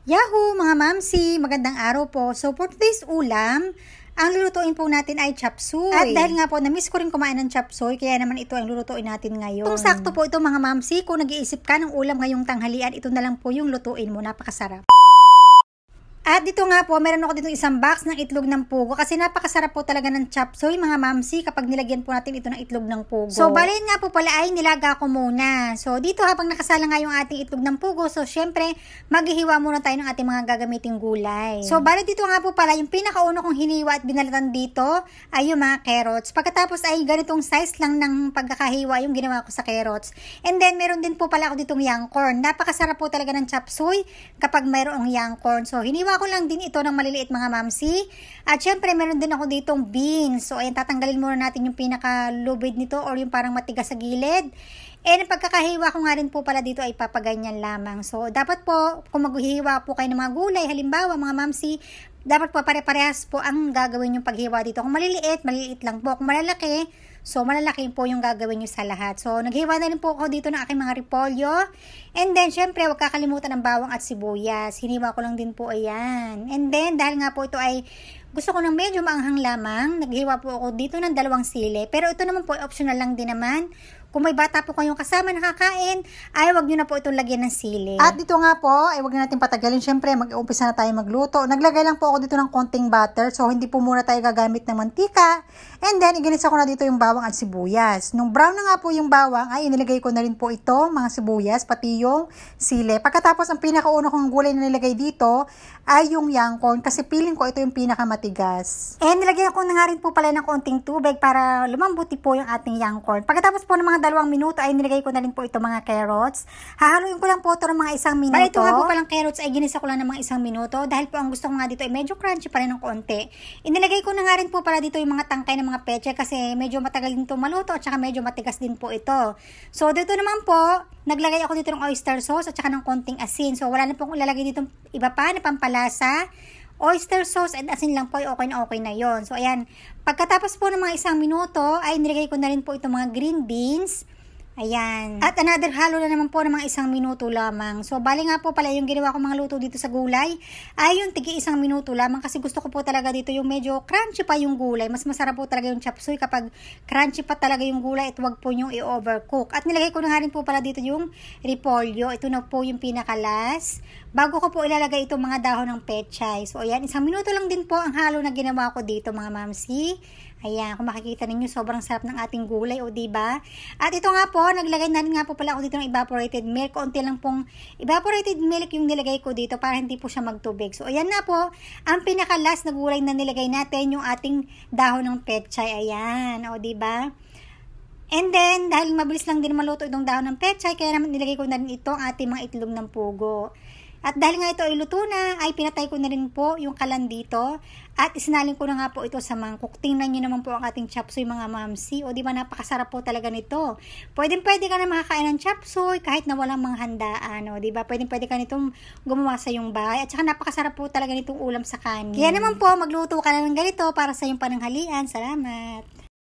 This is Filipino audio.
Yahoo mga mamsi! Magandang araw po. So for today's ulam, ang lulutuin po natin ay chop suey. At dahil nga po na-miss ko rin kumain ng chop suey, kaya naman ito ang lulutuin natin ngayon. Itong sakto po ito mga mamsi, kung nag-iisip ka ng ulam ngayong tanghalian, ito na lang po yung lutuin mo. Napakasarap. At dito nga po, meron ako dito isang box ng itlog ng pugo kasi napakasarap po talaga ng chop suey mga mamsi kapag nilagyan po natin ito ng itlog ng pugo. So balin nga po pala ay nilaga ko muna. So dito habang nakasala nga yung ating itlog ng pugo, so syempre maghihiwa muna tayo ng ating mga gagamiting gulay. So bali dito nga po pala yung pinakauno kong hiniwa at binalatan dito ay yung mga carrots. Pagkatapos ay ganitong size lang ng pagkakahiwa yung ginawa ko sa carrots. And then meron din po pala ako ditong young corn. Napakasarap po talaga ng chop suey kapag mayroong young corn. So hiniwa ko lang din ito ng maliliit mga mamsi. At syempre meron din ako ditong beans. So ayan, tatanggalin muna natin yung pinaka-lubid nito or yung parang matigas sa gilid. And pagkakahiwa ko nga rin po pala dito ay papaganyan lamang. So dapat po kung maghihiwa po kayo ng mga gulay, halimbawa mga mamsi, dapat po pare-parehas po ang gagawin yung paghiwa dito. Kung maliliit, maliliit lang po. Kung malalaki, so malalaki po yung gagawin nyo sa lahat. So naghiwa na rin po ako dito ng aking mga repolyo. And then syempre huwag kakalimutan ng bawang at sibuyas. Hiniwa ko lang din po ayan. And then dahil nga po ito ay gusto ko ng medyo maanghang lamang, naghiwa po ako dito ng 2 sili. Pero ito naman po optional lang din naman. Kung may bata po kayong kasama nakakain, ay wag nyo na po itong lagyan ng sili. At dito nga po, ay wag na natin patagalin. Syempre, mag-uumpisa na tayo magluto. Naglagay lang po ako dito ng konting butter. So, hindi po muna tayo gagamit ng mantika. And then, iginisa ko na dito yung bawang at sibuyas. Nung brown na nga po yung bawang, ay inilagay ko na rin po ito, mga sibuyas, pati yung sili. Pagkatapos, ang pinakauno kong gulay na nilagay dito, ay yung young corn. Kasi feeling ko ito yung pinakamatigas. And nilagyan ko na nga rin po pala ng konting tubig para lumambuti po yung ating young corn. Pagkatapos po ng mga 2 minuto ay nilagay ko na rin po ito mga carrots. Hahaluin ko lang po ito ng mga 1 minuto. Bali ito nga po palang carrots ay ginisa ko lang ng mga 1 minuto dahil po ang gusto ko nga dito ay medyo crunchy pa rin ng konti. Inilagay ko na nga rin po para dito yung mga tangkay ng mga peche kasi medyo matagal din ito maluto at saka medyo matigas din po ito. So dito naman po, naglagay ako dito ng oyster sauce at saka ng konting asin. So wala na pong ilalagay dito iba pa na pampalasa. Oyster sauce and asin lang po ay okay na yon. So ayan, pagkatapos po ng mga 1 minuto ay nilagay ko na rin po itong mga green beans. Ayan. At another halo na naman po ng mga 1 minuto lamang. So bali nga po pala yung ginawa ko mga luto dito sa gulay ay yung tigi 1 minuto lamang kasi gusto ko po talaga dito yung medyo crunchy pa yung gulay. Mas masarap po talaga yung chop suey kapag crunchy pa talaga yung gulay at wag po yung i-overcook. At nilagay ko na nga rin po pala dito yung repolyo. Ito na po yung pinakalas. Bago ko po ilalagay itong mga dahon ng pechay. So ayan, 1 minuto lang din po ang halo na ginawa ko dito mga mamsi. Ayan, kung makikita ninyo, sobrang sarap ng ating gulay, o diba? At ito nga po, naglagay na rin nga po pala ako dito ng evaporated milk. Konti lang pong evaporated milk yung nilagay ko dito para hindi po siya magtubig. So, ayan na po, ang pinaka-last na gulay na nilagay natin, yung ating dahon ng pechay. Ayan, o diba? And then, dahil mabilis lang din maluto itong dahon ng pechay, kaya naman nilagay ko na rin ito ang ating mga itlog ng pugo. At dahil nga ito ay luto na, ay pinatay ko na rin po yung kalan dito. At isinalin ko na nga po ito sa mangkok. Tingnan nyo naman po ang ating chop suey mga mamsi. O diba napakasarap po talaga nito. Pwede ka na makakain ng chop suey kahit na walang mga handaan. O diba pwede ka nitong gumawa sa yung bahay. At saka napakasarap po talaga nitong ulam sa kanin. Kaya naman po magluto ka na ng ganito para sa yung pananghalian. Salamat!